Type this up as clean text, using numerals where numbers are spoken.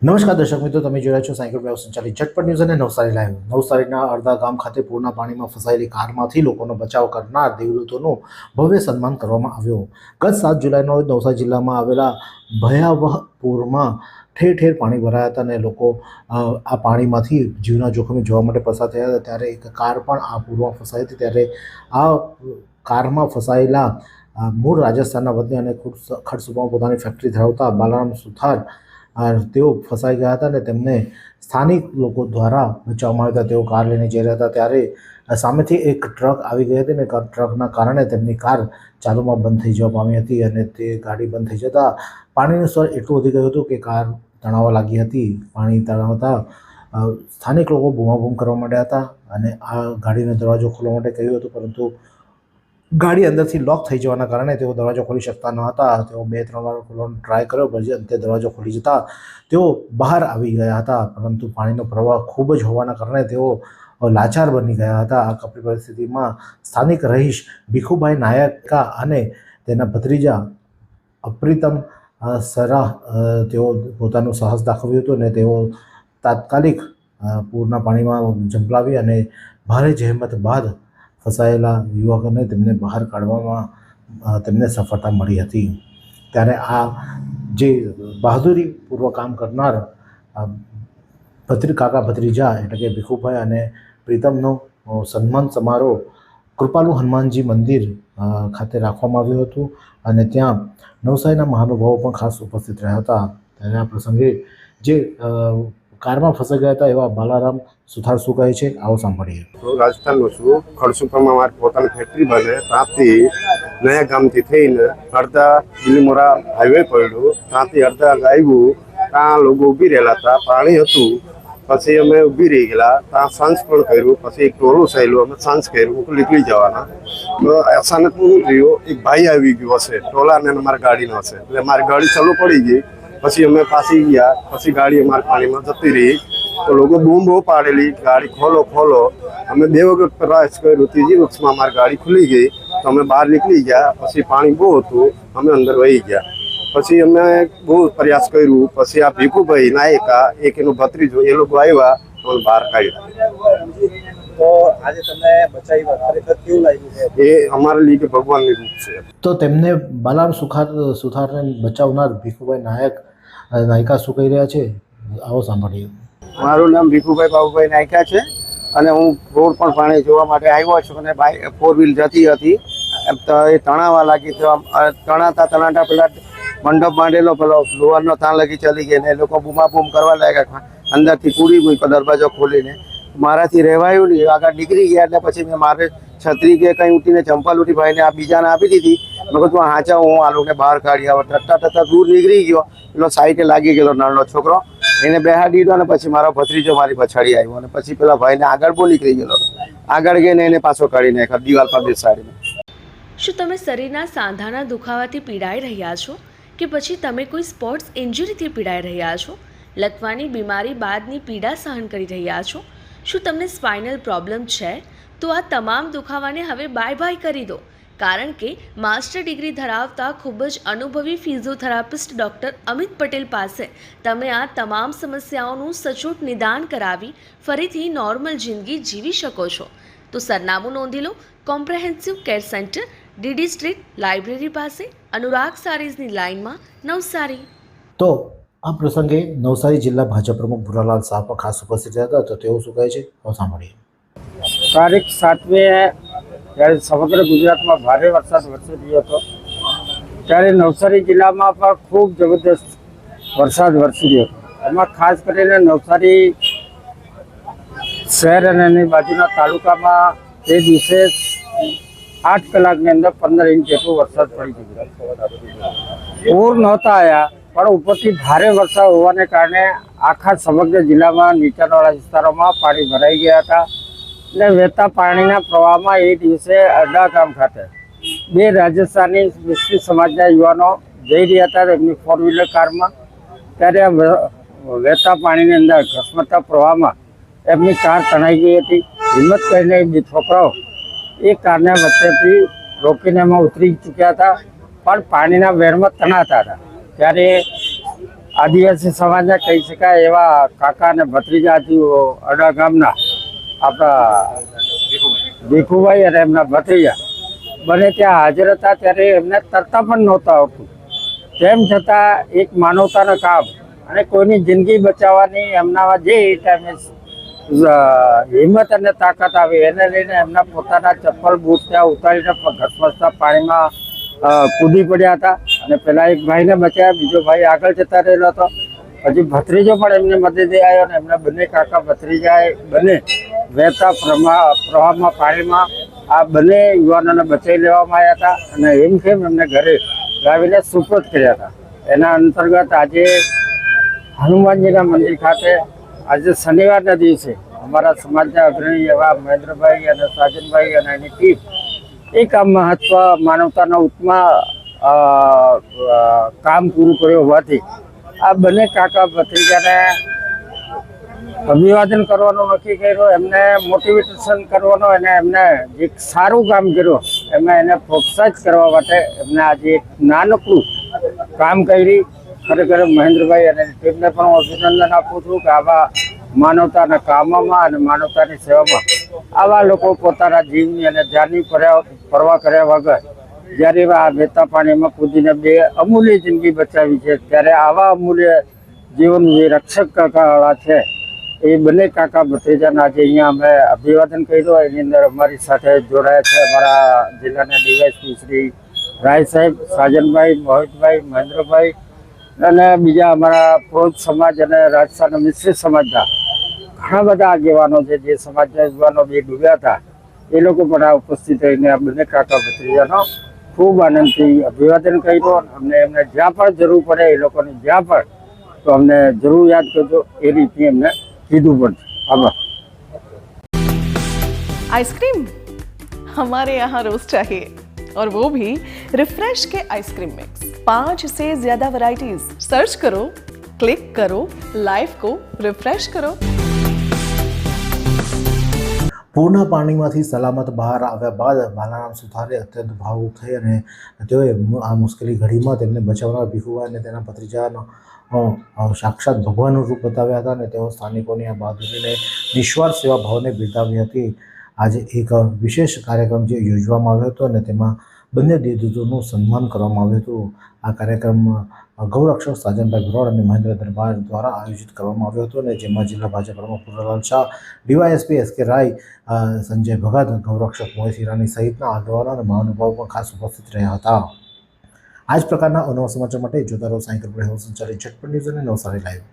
નમસ્કાર દર્શક મિત્રો, તમે જોઈ રહ્યા છો સાયકલ વ્યવ સંચાલિત ઝટપટ ન્યૂઝ અને નવસારી લાઈવ. નવસારીના અડધા ગામ ખાતે પૂરના પાણીમાં ફસાયેલી કારમાંથી લોકોનો બચાવ કરનાર દેવદૂતોનું ભવ્ય સન્માન કરવામાં આવ્યું. ગત 7 જુલાઈના રોજ નવસારી જિલ્લામાં આવેલા ભયાવહ પૂરમાં ઠેર ઠેર પાણી ભરાયા હતા અને લોકો આ પાણીમાંથી જીવના જોખમે જોવા માટે પસાર થયા હતા. ત્યારે એક કાર પણ આ પૂરમાં ફસાઈ હતી. ત્યારે આ કારમાં ફસાયેલા મૂળ રાજસ્થાનના વતની અને ખડસુમાં પોતાની ફેક્ટરી ધરાવતા બાલારામ સુથાર તેઓ ફસાઈ ગયા હતા અને તેમને સ્થાનિક લોકો દ્વારા બચાવવામાં આવ્યા હતા. તેઓ કાર લઈને જઈ રહ્યા હતા ત્યારે સામેથી એક ટ્રક આવી ગઈ હતી અને ટ્રકના કારણે તેમની કાર ચાલુમાં બંધ થઈ જવા પામી હતી અને તે ગાડી બંધ થઈ જતાં પાણીનું સ્તર એટલું વધી ગયું હતું કે કાર તણાવવા લાગી હતી. પાણી તણાવતા સ્થાનિક લોકો બૂમાબૂમ કરવા માંડ્યા હતા અને આ ગાડીનો દરવાજો ખોલવા માટે કહ્યું હતું, પરંતુ ગાડી અંદરથી લોક થઈ જવાના કારણે તેઓ દરવાજો ખોલી શકતા ન હતા. તેઓ 2-3 વાર ખોલવાનો ટ્રાય કર્યો, પછી અંતે દરવાજો ખોલી જતાં તેઓ બહાર આવી ગયા હતા, પરંતુ પાણીનો પ્રવાહ ખૂબ જ હોવાના કારણે તેઓ લાચાર બની ગયા હતા. આ કપરી પરિસ્થિતિમાં સ્થાનિક રહીશ ભીખુભાઈ નાયકા અને તેના ભત્રીજા અપ્રિતમ સરાહ તેઓ પોતાનું સાહસ દાખવ્યું હતું અને તેઓ તાત્કાલિક પૂરના પાણીમાં ઝંપલાવી અને ભારે જહેમત બાદ ફસાયેલા યુવકોને તેમને બહાર કાઢવામાં તેમને સફળતા મળી હતી. ત્યારે આ જે બહાદુરીપૂર્વક કામ કરનાર કાકા ભત્રીજા એટલે કે ભીખુભાઈ અને પ્રીતમનો સન્માન સમારોહ કૃપાલુ હનુમાનજી મંદિર ખાતે રાખવામાં આવ્યું હતું અને ત્યાં નવસારીના મહાનુભાવો પણ ખાસ ઉપસ્થિત રહ્યા હતા. ત્યારે આ પ્રસંગે જે કારમાં ફસાઈ ગયા હતા એવા બાલારામ સુથાર શું કહે છે, આવો સાંભળીએ. હું રાજસ્થાનનો છું. ખડસુપરમાં મારી પોતાની ફેક્ટરી બને ત્યાંથી નયા ગામથી થઈને અડધા બિલીમોરા હાઈવે પડ્યું, ત્યાંથી અડધા આવ્યું. ત્યાં લોકો ઊભી રહેલા હતા, પાણી હતું. પછી અમે ઊભી રહી ગયેલા, ત્યાં સાંજ પણ કર્યું. પછી એક ટોલું ચાલ્યું, અમે સાંજ કર્યું, નીકળી જવાના. અચાનક શું થયું, એક ભાઈ આવી ગયો હશે ટોલાને મારી ગાડીનો હશે, એટલે મારી ગાડી ચાલુ પડી ગઈ. પછી અમે પાછી ગયા, પછી ગાડી અમારી પાણીમાં જતી રહી. તો લોકો બૂમ બહુ પાડેલી, ગાડી ખોલો ખોલો. અમે 2 વખત પ્રયાસ કર્યો, ત્રીજી વખતમાં અમારી ગાડી ખુલી ગઈ. તો અમે બહાર નીકળી ગયા. પછી પાણી બહુ હતું, અમે અંદર વહી ગયા. પછી અમે બહુ પ્રયાસ કર્યું. પછી આ ભીખુભાઈ નાયકા એક એનો ભત્રીજો એ લોકો આવ્યા, અમે બહાર કાઢ્યા. તો આજે તમને બચાવી ખરેખર કેવું લાગ્યું? એ અમારા લીધે ભગવાનની રૂપ છે. તો તેમને બાલારામ સુથારને બચાવનાર ભીખુભાઈ નાયકા શું કહી રહ્યા છે, આવો સાંભળીએ. મારું નામ ભીખુભાઈ બાબુભાઈ નાયકા છે અને હું રોડ પણ પાણી જોવા માટે આવ્યો છું અને 4 વ્હીલ જતી હતી તો એ તણાવા લાગી. તો તણાતા પેલા મંડપ માંડેલો પેલો લોહારનો તાણ લગી ચલી ગઈ ને એ લોકો બૂમાબૂમ કરવા લાગ્યા. અંદરથી કૂદી મૂક્યો દરવાજો ખોલીને. મારાથી રહેવાયું નહીં, આગળ નીકળી ગયા. એટલે પછી મેં મારે છત્રી કે કંઈ ઉઠીને ચંપલ ઉઠી ભાઈને આ બીજાને આપી દીધી. મેં કીધું હાચા હું આ લોકોને બહાર કાઢી આવો. ટટ્ટા દૂર નીકળી ગયો. પેલો સાઈડે લાગી ગયેલો નાનો છોકરો, એને બેહાડી દીધો અને પછી મારો ભત્રીજો મારી પછાડી આવ્યો અને પછી પેલા ભાઈને આગળ બહુ નીકળી ગયેલો. આગળ ગઈને એને પાછો કાઢી નાખ્યો દિવાલ પર બેસાડીને. શું તમે શરીરના સાંધાના દુખાવાથી પીડાઈ રહ્યા છો કે પછી તમે કોઈ સ્પોર્ટ્સ ઇન્જરીથી પીડાઈ રહ્યા છો? લકવાની બીમારી બાદની પીડા સહન કરી રહ્યા છો? શું તમને સ્પાઇનલ પ્રોબ્લેમ છે? તો આ તમામ દુખાવાને હવે બાય કરી દો, કારણ કે માસ્ટર ડિગ્રી ધરાવતા ખૂબ જ અનુભવી ફિઝિયોથેરાપિસ્ટ ડૉક્ટર અમિત પટેલ પાસે તમે આ તમામ સમસ્યાઓનું સચોટ નિદાન કરાવી ફરીથી નોર્મલ જિંદગી જીવી શકો છો. તો સરનામું નોંધી લો. Comprehensive care centre, DD street, library પાસે, અનુરાગ સારીઝની લાઇનમાં, નવસારી. તો આ પ્રસંગે નવસારી જિલ્લા ભાજપ પ્રમુખ ભુરાલાલ શાહ પણ ખાસ ઉપસ્થિત રહ્યા હતા. તો તેઓ શું કહે છે, આવો સાંભળીએ. તારીખ 7મે જ્યારે સમગ્ર ગુજરાતમાં ભારે વરસાદ વરસી રહ્યો હતો ત્યારે નવસારી જિલ્લામાં પણ ખૂબ જબરદસ્ત વરસાદ વરસી રહ્યો હતો. એમાં ખાસ કરીને નવસારી શહેર અને એની બાજુના તાલુકામાં તે દિવસે 8 કલાકની અંદર 15 ઇંચ જેટલો વરસાદ પડી ગયો. પૂર નહોતા આવ્યા પણ ઉપરથી ભારે વરસાદ હોવાને કારણે આખા સમગ્ર જિલ્લામાં નીચાણવાળા વિસ્તારોમાં પાણી ભરાઈ ગયા હતા. એટલે વહેતા પાણીના પ્રવાહમાં એ દિવસે અડધા ગામ ખાતે 2 રાજસ્થાની મિસ્ત્રી સમાજના યુવાનો જઈ રહ્યા હતા એમની 4 વ્હીલર કારમાં. ત્યારે વહેતા પાણીની અંદર ઘસમતા પ્રવાહમાં એમની કાર તણાઈ ગઈ હતી. હિંમત કરીને 2 છોકરાઓ એ કારને વચ્ચેથી રોકીને એમાં ઉતરી ચૂક્યા હતા પણ પાણીના વેરમાં તણાતા હતા. ત્યારે આદિવાસી સમાજના કહી શકાય એવા કાકા અને ભત્રીજાઓ અડા ગામના આપણા ભીખુભાઈ અને એમના ભત્રીજા બને ત્યાં હાજર હતા ત્યારે એમને તરતા પણ નહોતા આવતું. તેમ છતાં એક માનવતાનું કામ અને કોઈની જિંદગી બચાવવાની એમનામાં જે એ ટાઈમે હિંમત અને તાકાત આવી એને લઈને એમના પોતાના ચપ્પલ બૂટ ત્યાં ઉતારીને ઘસમસતા પાણીમાં કૂદી પડ્યા હતા અને પેલા એક ભાઈને બચાવ્યા, બીજો ભાઈ આગળ જતા રહેલો હતો. પછી ભત્રીજો પણ એમને મદદે આવ્યો અને એમના બંને કાકા ભત્રીજાએ બંને વહેતા પ્રવાહમાં પાણીમાં આ બંને યુવાનોને બચાવી લેવામાં આવ્યા હતા અને હેમખેમ એમને ઘરે લાવીને સુપરત કર્યા હતા. એના અંતર્ગત આજે હનુમાનજીના મંદિર ખાતે આજે શનિવારના દિવસે અમારા સમાજના અગ્રણી એવા મહેન્દ્રભાઈ અને સાજનભાઈ અને એની ટીમ એક આ મહત્વ માનવતાના ઉત્તમ કામ પૂરું કર્યું હોવાથી આ બંને કાકા ભત્રીજાને અભિવાદન કરવાનું નક્કી કર્યું, એમને મોટિવેશન કરવાનું અને એમને એક સારું કામ કર્યું એમાં એને પ્રોત્સાહિત કરવા માટે એમને આજે એક નાનકડું કામ કરી. ખરેખર મહેન્દ્રભાઈ અને ટીમને પણ હું અભિનંદન આપું છું કે આવા માનવતાના કામમાં અને માનવતાની સેવામાં આવા લોકો પોતાના જીવની અને જાનની પરવા કર્યા વગર જ્યારે આ વહેતા પાણીમાં કૂદીને બે અમૂલ્ય જિંદગી બચાવી છે ત્યારે આવા અમૂલ્ય જીવન જે રક્ષક કાકાવાળા છે એ બંને કાકા ભત્રીજાના આજે અહીંયા અમે અભિવાદન કર્યું. એની અંદર અમારી સાથે જોડાયા છે અમારા જિલ્લાના ડીવાયએસપી શ્રી રાય સાહેબ, સાજનભાઈ, મોહિતભાઈ, મહેન્દ્રભાઈ અને બીજા અમારા પ્રોજ સમાજ અને રાજસ્થાનના મિશ્રિત સમાજના ઘણા બધા આગેવાનો છે જે સમાજના યુવાનો બે ડૂબ્યા હતા એ લોકો પણ આ ઉપસ્થિત રહીને આ બંને કાકા ભત્રીજાનો ખૂબ આનંદથી અભિવાદન કર્યું. અમને એમને જ્યાં પણ જરૂર પડે એ લોકોને જ્યાં પણ તો અમને જરૂર યાદ કરજો એ રીતે એમને કીધું પણ છે. આભાર. आइसक्रीम हमारे यहाँ रोज चाहिए और वो भी रिफ्रेश के आइसक्रीम मिक्स 5 से ज्यादा वैरायटीज सर्च करो, क्लिक करो, लाइफ को रिफ्रेश करो. પૂરના પાણીમાંથી સલામત બહાર આવ્યા બાદ બાલારામ સુથારે અત્યંત ભાવુક થઈ અને તેઓએ આ મુશ્કેલી ઘડીમાં તેમને બચાવનાર ભીખુભાઈ અને તેના ભત્રીજાનો સાક્ષાત ભગવાનનું રૂપ બતાવ્યા હતા અને તેઓ સ્થાનિકોની આ બહાદુરીને નિસ્વાર્થ સેવા ભાવને બિરદાવી હતી. આજે એક વિશેષ કાર્યક્રમ જે યોજવામાં આવ્યો હતો અને તેમાં બંને દેવદૂતોનું સન્માન કરવામાં આવ્યું હતું. આ કાર્યક્રમ ગૌરક્ષક સાજનભાઈ ભરોડ અને મહેન્દ્ર દરબાર દ્વારા આયોજિત કરવામાં આવ્યો હતો અને જેમાં જિલ્લા ભાજપ પ્રમુખ પૂર્ણલાલ શાહ, ડીવાયએસપી એસ.કે. રાય, સંજય ભગત, ગૌરક્ષક મોહિત હિરાની સહિતના આગેવાનો અને મહાનુભાવો પણ ખાસ ઉપસ્થિત રહ્યા હતા. આ જ પ્રકારના અનવા સમાચાર માટે જોતા રહો સાયકલ પર સંચાલિત ઝટપટ ન્યૂઝ અને નવસારી લાઈવ.